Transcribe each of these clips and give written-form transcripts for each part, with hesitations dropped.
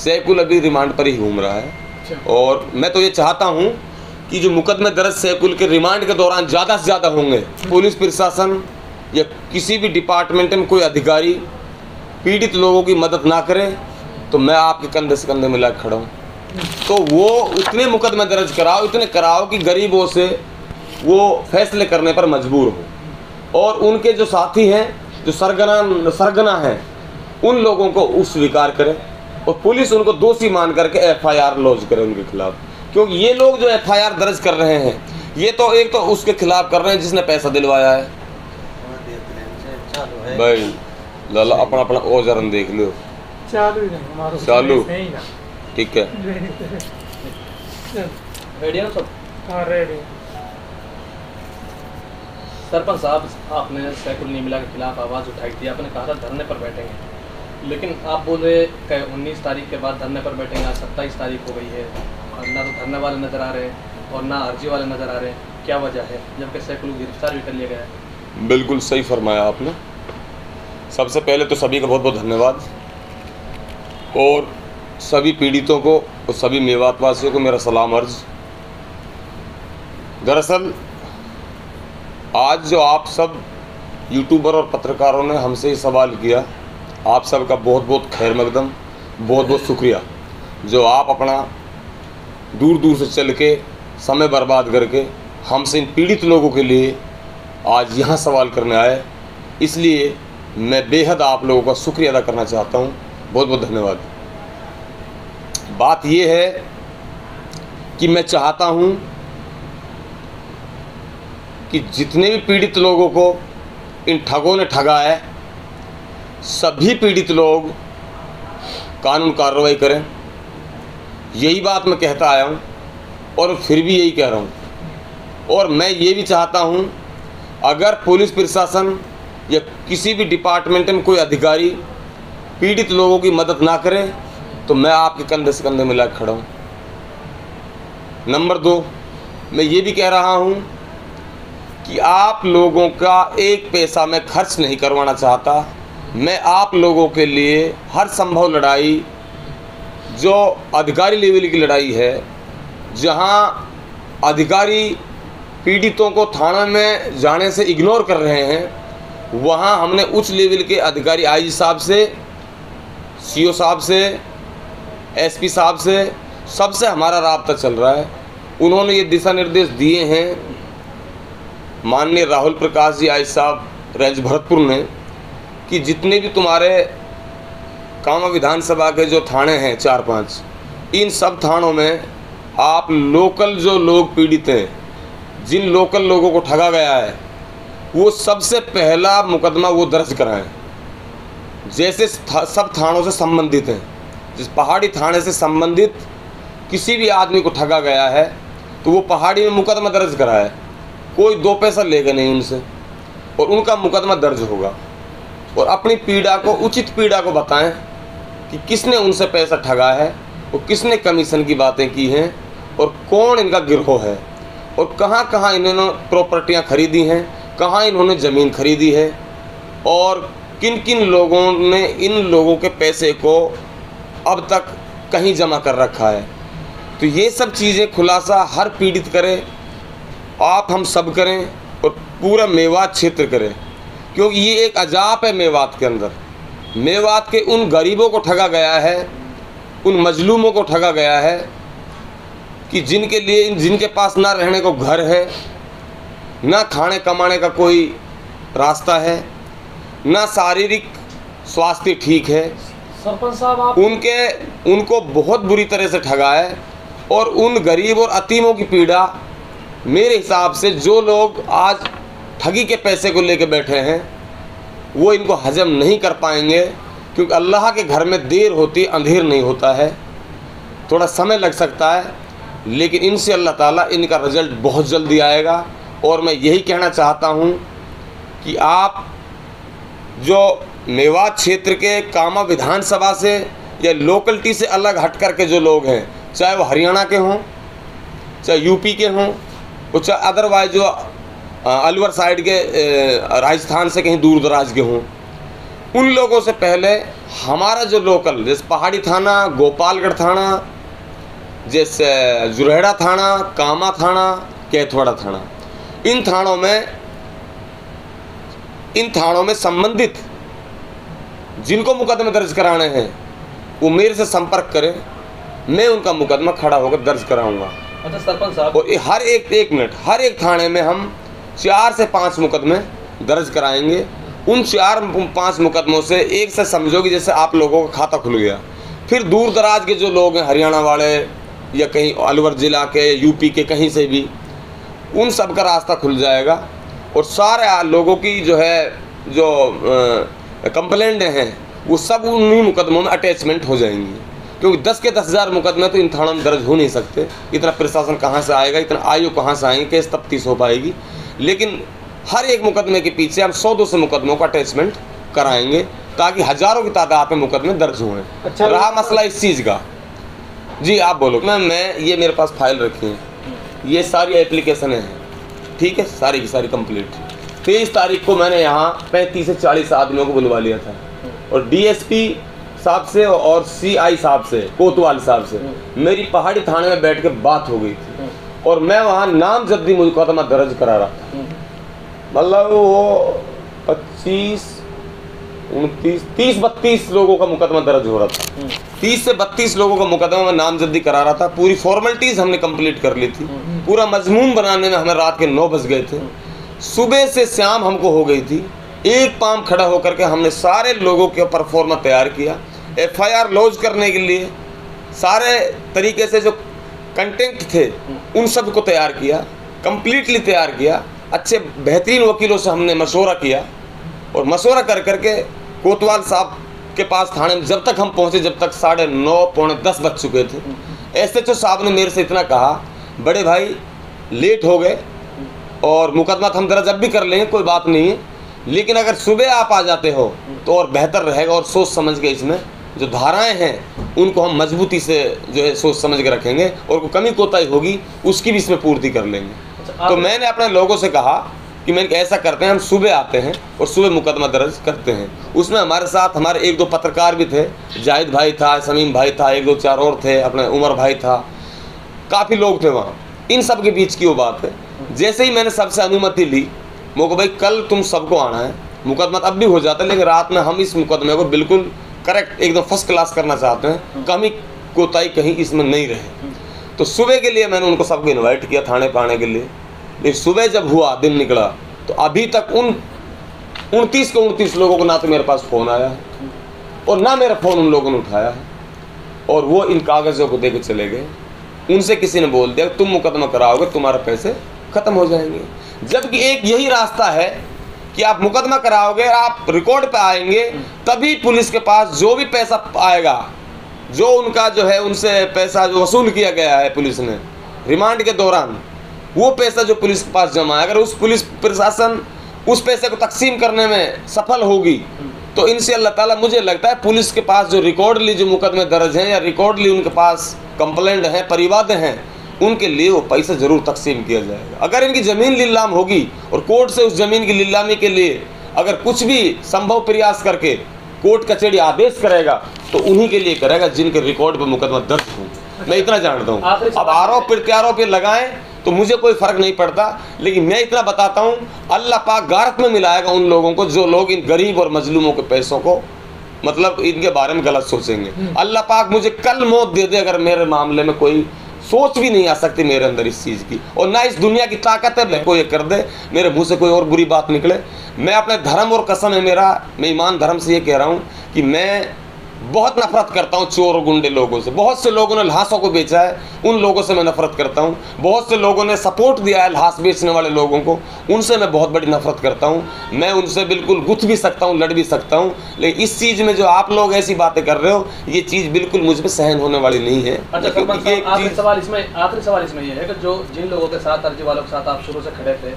सैकुल अभी रिमांड पर ही घूम रहा है। और मैं तो ये चाहता हूँ कि जो मुकदमे दर्ज सैकुल के रिमांड के दौरान ज़्यादा से ज़्यादा होंगे, पुलिस प्रशासन या किसी भी डिपार्टमेंट में कोई अधिकारी पीड़ित लोगों की मदद ना करे तो मैं आपके कंधे से कंधे मिला खड़ा हूँ। तो वो इतने मुकदमे दर्ज कराओ, इतने कराओ कि गरीबों से वो फैसले करने पर मजबूर हो, और उनके जो साथी हैं, जो सरगना हैं, उन लोगों को उस स्वीकार करे और पुलिस उनको दोषी मान करके एफआईआर लॉन्च करे उनके खिलाफ। क्योंकि ये लोग जो एफआईआर दर्ज कर रहे हैं, ये तो एक तो उसके खिलाफ कर रहे हैं जिसने पैसा दिलवाया है। भाई लाला अपना अपना औजारन देख लो, चालू ठीक है। सरपंच साहब, आपने सैकुल नीमिला के खिलाफ आवाज़ उठाई थी, आपने कहा था धरने पर बैठेंगे, लेकिन आप बोल रहे कि 19 तारीख के बाद धरने पर बैठेंगे। आज 27 तारीख हो गई है और ना तो धरने वाले नज़र आ रहे हैं और ना अर्जी वाले नज़र आ रहे हैं। क्या वजह है, जबकि सैकुल को गिरफ्तार भी कर लिया गया है? बिल्कुल सही फरमाया आपने। सबसे पहले तो सभी का बहुत बहुत धन्यवाद, और सभी पीड़ितों को और सभी मेवात वासियों को मेरा सलाम अर्ज। दरअसल आज जो आप सब यूट्यूबर और पत्रकारों ने हमसे ये सवाल किया, आप सबका बहुत बहुत खैर मकदम, बहुत बहुत शुक्रिया, जो आप अपना दूर दूर से चल के समय बर्बाद करके हमसे इन पीड़ित लोगों के लिए आज यहाँ सवाल करने आए। इसलिए मैं बेहद आप लोगों का शुक्रिया अदा करना चाहता हूँ, बहुत बहुत धन्यवाद। बात ये है कि मैं चाहता हूँ कि जितने भी पीड़ित लोगों को इन ठगों ने ठगा है, सभी पीड़ित लोग कानून कार्रवाई करें। यही बात मैं कहता आया हूँ और फिर भी यही कह रहा हूँ। और मैं ये भी चाहता हूँ, अगर पुलिस प्रशासन या किसी भी डिपार्टमेंट में कोई अधिकारी पीड़ित लोगों की मदद ना करे तो मैं आपके कंधे से कंधे मिला खड़ा हूँ। नंबर 2, मैं ये भी कह रहा हूँ कि आप लोगों का एक पैसा मैं खर्च नहीं करवाना चाहता। मैं आप लोगों के लिए हर संभव लड़ाई, जो अधिकारी लेवल की लड़ाई है, जहां अधिकारी पीड़ितों को थाना में जाने से इग्नोर कर रहे हैं, वहां हमने उच्च लेवल के अधिकारी आईजी साहब से, सीओ साहब से, एसपी साहब से, सबसे हमारा राब्ता चल रहा है। उन्होंने ये दिशा निर्देश दिए हैं माननीय राहुल प्रकाश जी आईजी साहब रेंज भरतपुर ने, कि जितने भी तुम्हारे कामा विधानसभा के जो थाने हैं 4-5, इन सब थानों में आप लोकल जो लोग पीड़ित हैं, जिन लोकल लोगों को ठगा गया है, वो सबसे पहला मुकदमा वो दर्ज कराएं। जैसे सब थानों से संबंधित हैं, जिस पहाड़ी थाने से संबंधित किसी भी आदमी को ठगा गया है तो वो पहाड़ी में मुकदमा दर्ज कराए। कोई 2 पैसा लेगा नहीं उनसे, और उनका मुकदमा दर्ज होगा। और अपनी पीड़ा को, उचित पीड़ा को बताएं कि किसने उनसे पैसा ठगा है और किसने कमीशन की बातें की हैं और कौन इनका गिरोह है और कहाँ कहाँ इन्होंने प्रॉपर्टियाँ खरीदी हैं, कहाँ इन्होंने ज़मीन खरीदी है और किन किन लोगों ने इन लोगों के पैसे को अब तक कहीं जमा कर रखा है। तो ये सब चीज़ें खुलासा हर पीड़ित करे, आप हम सब करें और पूरा मेवात क्षेत्र करें, क्योंकि ये एक अजाब है मेवात के अंदर। मेवात के उन गरीबों को ठगा गया है, उन मजलूमों को ठगा गया है कि जिनके लिए, जिनके पास ना रहने को घर है, ना खाने कमाने का कोई रास्ता है, ना शारीरिक स्वास्थ्य ठीक है। सरपंच साहब, आप उनको बहुत बुरी तरह से ठगा है। और उन गरीब और अतीमों की पीड़ा, मेरे हिसाब से जो लोग आज ठगी के पैसे को लेकर बैठे हैं, वो इनको हजम नहीं कर पाएंगे, क्योंकि अल्लाह के घर में देर होती, अंधेर नहीं होता है। थोड़ा समय लग सकता है, लेकिन इनसे अल्लाह ताला इनका रिजल्ट बहुत जल्दी आएगा। और मैं यही कहना चाहता हूँ कि आप जो मेवात क्षेत्र के कामा विधानसभा से या लोकलिटी से अलग हट कर के जो लोग हैं, चाहे वो हरियाणा के हों, चाहे यूपी के हों, और चाहे अदरवाइज जो अलवर साइड के राजस्थान से कहीं दूर दराज के हों, उन लोगों से पहले हमारा जो लोकल, जैसे पहाड़ी थाना, गोपालगढ़ थाना, जैसे जुरहेड़ा थाना, कामा थाना, कैथवाड़ा थाना, इन थानों में संबंधित जिनको मुकदमे दर्ज कराने हैं वो मेरे से संपर्क करें, मैं उनका मुकदमा खड़ा होकर दर्ज कराऊंगा। अच्छा सरपंच साहब, और हर एक थाने में हम 4 से 5 मुकदमे दर्ज कराएंगे। उन 4-5 मुकदमों से एक से समझो कि जैसे आप लोगों का खाता खुल गया, फिर दूर दराज के जो लोग हैं, हरियाणा वाले या कहीं अलवर ज़िला के, यूपी के, कहीं से भी, उन सब का रास्ता खुल जाएगा और सारे लोगों की जो कंप्लेंट हैं वो सब उन्हीं मुकदमों में अटैचमेंट हो जाएंगी। क्योंकि 10 के 10,000 मुकदमे तो इन थानों में दर्ज हो नहीं सकते। इतना प्रशासन कहाँ से आएगा, इतना आयु कहाँ से आएंगे, केस तफ्तीश हो पाएगी। लेकिन हर एक मुकदमे के पीछे हम 100-200 मुकदमों का अटैचमेंट कराएंगे ताकि हज़ारों की तादाद में मुकदमे दर्ज हुए। अच्छा, रहा मसला इस चीज़ का, जी आप बोलो। मैं ये मेरे पास फाइल रखी है, ये सारी एप्लीकेशन हैं, ठीक है, सारी की सारी कंप्लीट। 23 तारीख को मैंने यहाँ 35 से 40 आदमियों को बुलवा लिया था और डीएसपी साहब से और सीआई साहब से, कोतवाल साहब से मेरी पहाड़ी थाने में बैठ के बात हो गई थी और मैं वहाँ नामजद्दी मुकदमा दर्ज करा रहा था। मतलब वो 25, 29, 30-32 लोगों का मुकदमा दर्ज हो रहा था। 30 से 32 लोगों का मुकदमा मैं नामजद्दी करा रहा था। पूरी फॉर्मेलिटीज़ हमने कंप्लीट कर ली थी। पूरा मजमून बनाने में हमें रात के 9 बज गए थे। सुबह से शाम हमको हो गई थी। एक पाम खड़ा होकर के हमने सारे लोगों के ऊपर फॉर्मा तैयार किया। FIR लॉन्च करने के लिए सारे तरीके से जो कंटेंट थे उन सब को तैयार किया, कंप्लीटली तैयार किया। अच्छे बेहतरीन वकीलों से हमने मशवरा किया और मशवरा कर करके कोतवाल साहब के पास थाने में जब तक हम पहुँचे, जब तक 9:30 पौने 10 बज चुके थे, SHO साहब ने मेरे से इतना कहा, बड़े भाई लेट हो गए और मुकदमा हम दर्ज अब भी कर लेंगे, कोई बात नहीं है, लेकिन अगर सुबह आप आ जाते हो तो और बेहतर रहेगा और सोच समझ के इसमें जो धाराएं हैं उनको हम मजबूती से सोच समझ के रखेंगे और कोई कमी कोताही होगी उसकी भी इसमें पूर्ति कर लेंगे। तो मैंने अपने लोगों से कहा कि मैंने ऐसा करते हैं, हम सुबह आते हैं और सुबह मुकदमा दर्ज करते हैं। उसमें हमारे साथ हमारे 1-2 पत्रकार भी थे, जाहिद भाई था, समीम भाई था, 1-2-4 और थे, अपने उमर भाई था, काफ़ी लोग थे वहाँ। इन सब के बीच की वो बात है। जैसे ही मैंने सबसे अनुमति ली, मोको भाई कल तुम सबको आना है, मुकदमा अब भी हो जाता है लेकिन रात में हम इस मुकदमे को बिल्कुल करेक्ट एकदम फर्स्ट क्लास करना चाहते हैं, कमी कोताही कहीं इसमें नहीं रहे। तो सुबह के लिए मैंने उनको सबको इनवाइट किया थाने पर आने के लिए। लेकिन सुबह जब हुआ, दिन निकला, तो अभी तक उन 29 के 29 लोगों को ना तो मेरे पास फ़ोन आया है और ना मेरा फ़ोन उन लोगों ने उठाया है और वो इन कागज़ों को दे के चले गए। उनसे किसी ने बोल दिया तुम मुकदमा कराओगे तुम्हारे पैसे ख़त्म हो जाएंगे। जबकि एक यही रास्ता है कि आप मुकदमा कराओगे, आप रिकॉर्ड पे आएंगे, तभी पुलिस के पास जो भी पैसा आएगा, जो उनका उनसे पैसा जो वसूल किया गया है पुलिस ने रिमांड के दौरान, वो पैसा जो पुलिस के पास जमा है, अगर उस पुलिस प्रशासन उस पैसे को तकसीम करने में सफल होगी तो इंशाअल्लाह ताला मुझे लगता है पुलिस के पास जो रिकॉर्डली जो मुकदमे दर्ज हैं या रिकॉर्डली उनके पास कंप्लेंट हैं, परिवाद हैं, उनके लिए वो पैसा ज़रूर तकसीम किया जाएगा। अगर इनकी ज़मीन नीलाम होगी और कोर्ट से उस ज़मीन की नीलामी के लिए अगर कुछ भी संभव प्रयास करके कोर्ट कचहरी आदेश करेगा तो उन्हीं के लिए करेगा जिनके रिकॉर्ड पर मुकदमा दर्ज हो। मैं इतना जानता हूँ। अब आरोप प्रत्यारोप पे लगाएं तो मुझे कोई फ़र्क नहीं पड़ता, लेकिन मैं इतना बताता हूँ अल्लाह पाक गारत में मिलाएगा उन लोगों को जो लोग इन गरीब और मजलूमों के पैसों को मतलब इनके बारे में गलत सोचेंगे। अल्लाह पाक मुझे कल मौत दे दे अगर मेरे मामले में कोई सोच भी नहीं आ सकती मेरे अंदर इस चीज़ की, और ना इस दुनिया की ताकत है मैं को ये कर दे मेरे मुंह से कोई और बुरी बात निकले। मैं अपने धर्म और कसम है मेरा, मैं ईमान धर्म से ये कह रहा हूँ कि मैं बहुत नफरत करता हूँ चोर और गुंडे लोगों से। बहुत से लोगों ने लाशों को बेचा है, उन लोगों से मैं नफरत करता हूँ। बहुत से लोगों ने सपोर्ट दिया है लाश बेचने वाले लोगों को, उनसे मैं बहुत बड़ी नफरत करता हूँ। मैं उनसे बिल्कुल गुथ भी सकता हूँ, लड़ भी सकता हूँ, लेकिन इस चीज़ में जो आप लोग ऐसी बातें कर रहे हो ये चीज़ बिल्कुल मुझ पर सहन होने वाली नहीं है। आखिरी सवाल इसमें ये है कि जो जिन लोगों के साथ, अर्जी वालों के साथ आप शुरू से खड़े थे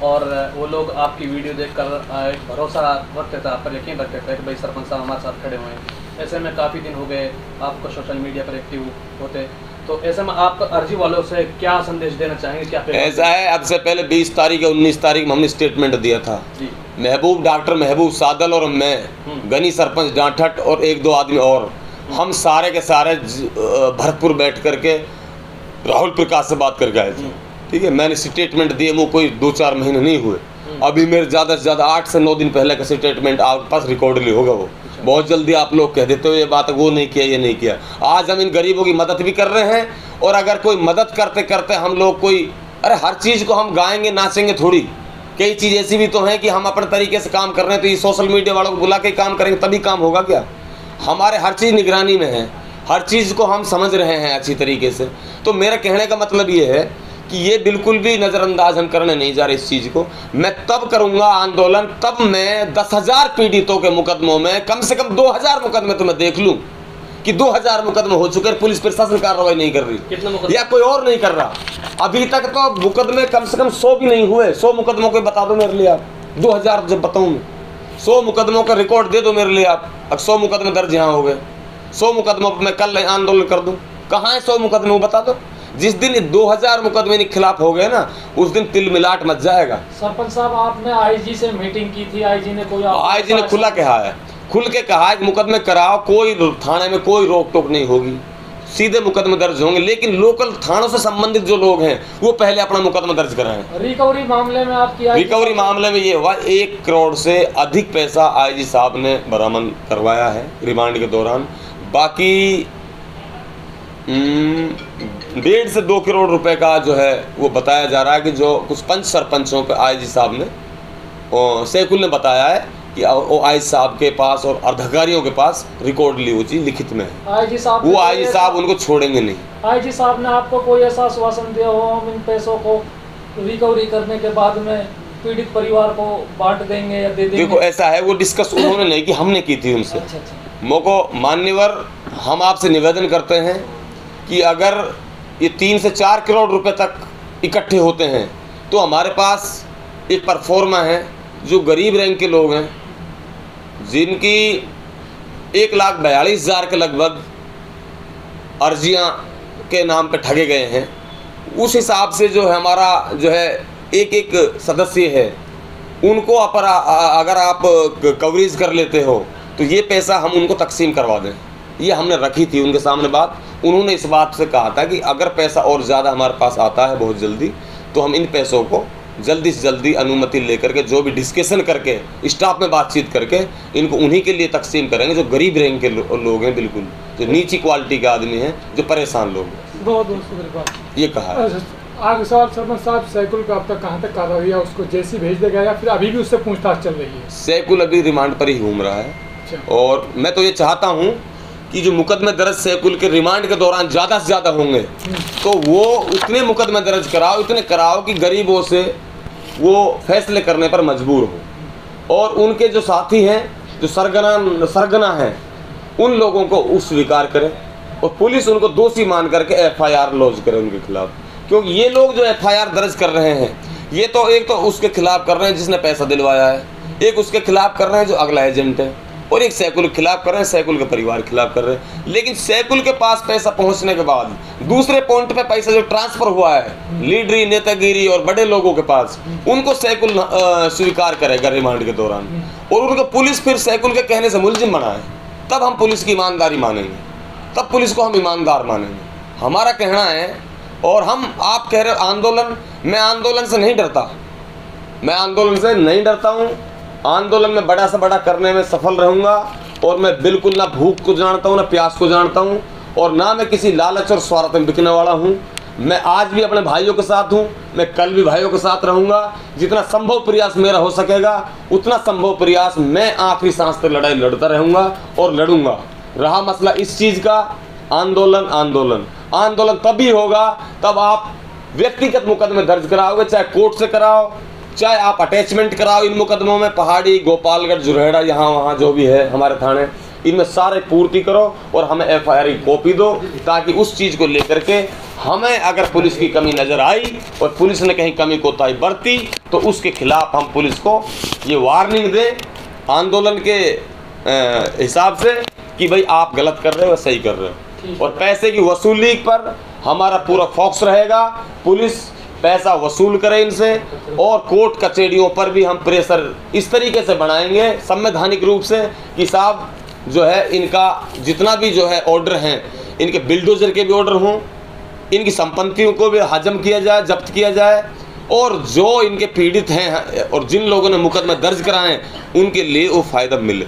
और वो लोग आपकी वीडियो देखकर एक भरोसा रखते थे, आप पर यकीन रखते थे कि भाई सरपंच साहब हमारे साथ खड़े हुए हैं, ऐसे में काफ़ी दिन हो गए आपको सोशल मीडिया पर एक्टिव होते, तो ऐसे में आप अर्जी वालों से क्या संदेश देना चाहेंगे? क्या ऐसा है, अब से पहले 20 तारीख या 19 तारीख में हमने स्टेटमेंट दिया था जी। डॉक्टर महबूब सादल और मैं, गनी सरपंच डांठट और 1-2 आदमी और, हम सारे के सारे भरतपुर बैठ करके राहुल प्रकाश से बात करके आए थे। ठीक है, मैंने स्टेटमेंट दिए, वो कोई 2-4 महीने नहीं हुए, अभी मेरे ज़्यादा से ज़्यादा 8 से 9 दिन पहले का स्टेटमेंट आपके पास रिकॉर्डली होगा। वो बहुत जल्दी आप लोग कह देते हो ये बात, वो नहीं किया, ये नहीं किया। आज हम इन गरीबों की मदद भी कर रहे हैं, और अगर कोई मदद करते करते हम लोग कोई, अरे हर चीज़ को हम गाएंगे नाचेंगे थोड़ी, कई चीज़ ऐसी भी तो हैं कि हम अपने तरीके से काम कर रहे हैं, तो ये सोशल मीडिया वालों को बुला के काम करेंगे तभी काम होगा क्या? हमारे हर चीज़ निगरानी में है, हर चीज़ को हम समझ रहे हैं अच्छी तरीके से। तो मेरा कहने का मतलब ये है कि ये बिल्कुल भी नज़रअंदाज हम करने नहीं जा रहे इस चीज़ को। मैं तब करूँगा आंदोलन, तब मैं 10,000 पीड़ितों के मुकदमों में, कम से कम 2,000 मुकदमे तो मैं देख लूँ कि 2,000 मुकदमे हो चुके हैं, पुलिस प्रशासन कार्रवाई नहीं कर रही या कोई और नहीं कर रहा। अभी तक तो मुकदमे कम से कम 100 भी नहीं हुए। 100 मुकदमों को बता दो मेरे लिए आप, 2,000 जब बताऊँ मैं, 100 मुकदमों का रिकॉर्ड दे दो मेरे लिए आप। अब 100 मुकदमे दर्ज यहाँ हो गए, 100 मुकदमों पर मैं कल आंदोलन कर दूँ, कहाँ है 100 मुकदमे वो बता दो। जिस दिन 2,000 मुकदमे के खिलाफ हो गए ना, उस दिन तिलमिलाट मच जाएगा। सरपंच साहब, आपने आईजी से मीटिंग की थी, आईजी ने खुला कहा है, खुल के कहा है कि मुकदमे कराओ, कोई थाने में कोई रोक टोक नहीं होगी, सीधे मुकदमे दर्ज होंगे। लेकिन लोकल थानों से संबंधित जो लोग हैं वो पहले अपना मुकदमा दर्ज कराएं। रिकवरी मामले में आपकी रिकवरी मामले में ये हुआ, 1 करोड़ से अधिक पैसा आईजी साहब ने बरामद करवाया है रिमांड के दौरान। बाकी 1.5 से 2 करोड़ रुपए का जो है वो बताया जा रहा है कि जो कुछ पंच सरपंचों के आईजी साहब ने, सैकुल ने बताया है कि वो आईजी साहब के पास और अधिकारियों के पास रिकॉर्ड ली हुई चीज लिखित में है। आईजी साहब, वो आईजी साहब उनको छोड़ेंगे नहीं। आईजी साहब ने आपको कोई ऐसा आश्वासन दिया हो हम इन पैसों को रिकवरी करने के बाद में पीड़ित परिवार को बांट देंगे या दे देंगे? देखो ऐसा है, वो डिस्कस उन्होंने नहीं की, हमने की थी उनसे। मोको मान्यवर, हम आपसे निवेदन करते हैं कि अगर ये 3 से 4 करोड़ रुपए तक इकट्ठे होते हैं तो हमारे पास एक परफॉर्मा है, जो गरीब रैंक के लोग हैं, जिनकी 1,42,000 के लगभग अर्जियां के नाम पे ठगे गए हैं, उस हिसाब से जो है हमारा जो है एक सदस्य है, उनको अगर आप कवरेज कर लेते हो तो ये पैसा हम उनको तकसीम करवा दें। ये हमने रखी थी उनके सामने बात। उन्होंने इस बात से कहा था कि अगर पैसा और ज़्यादा हमारे पास आता है बहुत जल्दी, तो हम इन पैसों को जल्दी से जल्दी अनुमति लेकर के, जो भी डिस्कशन करके, स्टाफ में बातचीत करके, इनको उन्हीं के लिए तकसीम करेंगे जो गरीब रैंक के लोग हैं, बिल्कुल जो नीची क्वालिटी के आदमी हैं, जो परेशान लोग हैं। बहुत ये कहा है। आगे सवाल सरपंच साहब, सैकुल का अब तक कहाँ तक कार्रवाई हुई है? उसको जेसी भेज देगा या फिर अभी भी उससे पूछताछ चल रही है? सैकुल अभी रिमांड पर ही घूम रहा है। और मैं तो ये चाहता हूँ कि जो मुकदमे दर्ज सैकुल के रिमांड के दौरान ज़्यादा से ज़्यादा होंगे, तो वो उतने मुकदमे दर्ज कराओ, इतने कराओ कि गरीबों से वो फैसले करने पर मजबूर हो, और उनके जो साथी हैं, जो सरगना हैं, उन लोगों को उस स्वीकार करें और पुलिस उनको दोषी मान करके FIR लॉन्च करे उनके खिलाफ। क्योंकि ये लोग जो FIR दर्ज कर रहे हैं, ये तो एक तो उसके खिलाफ कर रहे हैं जिसने पैसा दिलवाया है, एक उसके खिलाफ कर रहे हैं जो अगला एजेंट है, और एक सैकुल के खिलाफ कर रहे हैं, सैकुल के परिवार के खिलाफ कर रहे हैं। लेकिन सैकुल के पास पैसा पहुंचने के बाद दूसरे पॉइंट पे पैसा जो ट्रांसफर हुआ है लीडरी, नेतागिरी और बड़े लोगों के पास, उनको सैकुल स्वीकार करेगा रिमांड के दौरान, और उनको पुलिस फिर सैकुल के कहने से मुलजिम बनाए, तब हम पुलिस की ईमानदारी मानेंगे, तब पुलिस को हम ईमानदार मानेंगे। हमारा कहना है, और हम, आप कह रहे आंदोलन, मैं आंदोलन से नहीं डरता, मैं आंदोलन से नहीं डरता हूँ। आंदोलन में बड़ा से बड़ा करने में सफल रहूँगा, और मैं बिल्कुल ना भूख को जानता हूँ, ना प्यास को जानता हूँ, और ना मैं किसी लालच और स्वार्थ में बिकने वाला हूँ। मैं आज भी अपने भाइयों के साथ हूँ, मैं कल भी भाइयों के साथ रहूँगा। जितना संभव प्रयास मेरा हो सकेगा, उतना संभव प्रयास मैं आखिरी सांस तक लड़ाई लड़ता रहूँगा और लड़ूंगा। रहा मसला इस चीज़ का, आंदोलन आंदोलन आंदोलन तभी होगा तब आप व्यक्तिगत मुकदमे दर्ज कराओगे, चाहे कोर्ट से कराओ, चाहे आप अटैचमेंट कराओ इन मुकदमों में, पहाड़ी, गोपालगढ़, जुरहेड़ा, यहाँ वहाँ जो भी है हमारे थाने, इनमें सारे पूर्ति करो और हमें FIR की कॉपी दो, ताकि उस चीज़ को लेकर के हमें अगर पुलिस की कमी नज़र आई और पुलिस ने कहीं कमी कोताही बरती, तो उसके खिलाफ हम पुलिस को ये वार्निंग दें आंदोलन के हिसाब से कि भाई आप गलत कर रहे हो, सही कर रहे ठीक हो। है। और पैसे की वसूली पर हमारा पूरा फोकस रहेगा, पुलिस पैसा वसूल करे इनसे, और कोर्ट कचहरियों पर भी हम प्रेशर इस तरीके से बनाएंगे संवैधानिक रूप से कि साहब जो है इनका जितना भी जो है ऑर्डर हैं, इनके बिल्डोजर के भी ऑर्डर हों, इनकी संपत्तियों को भी हजम किया जाए, जब्त किया जाए, और जो इनके पीड़ित हैं और जिन लोगों ने मुकदमा दर्ज कराएं उनके लिए वो फ़ायदा मिले।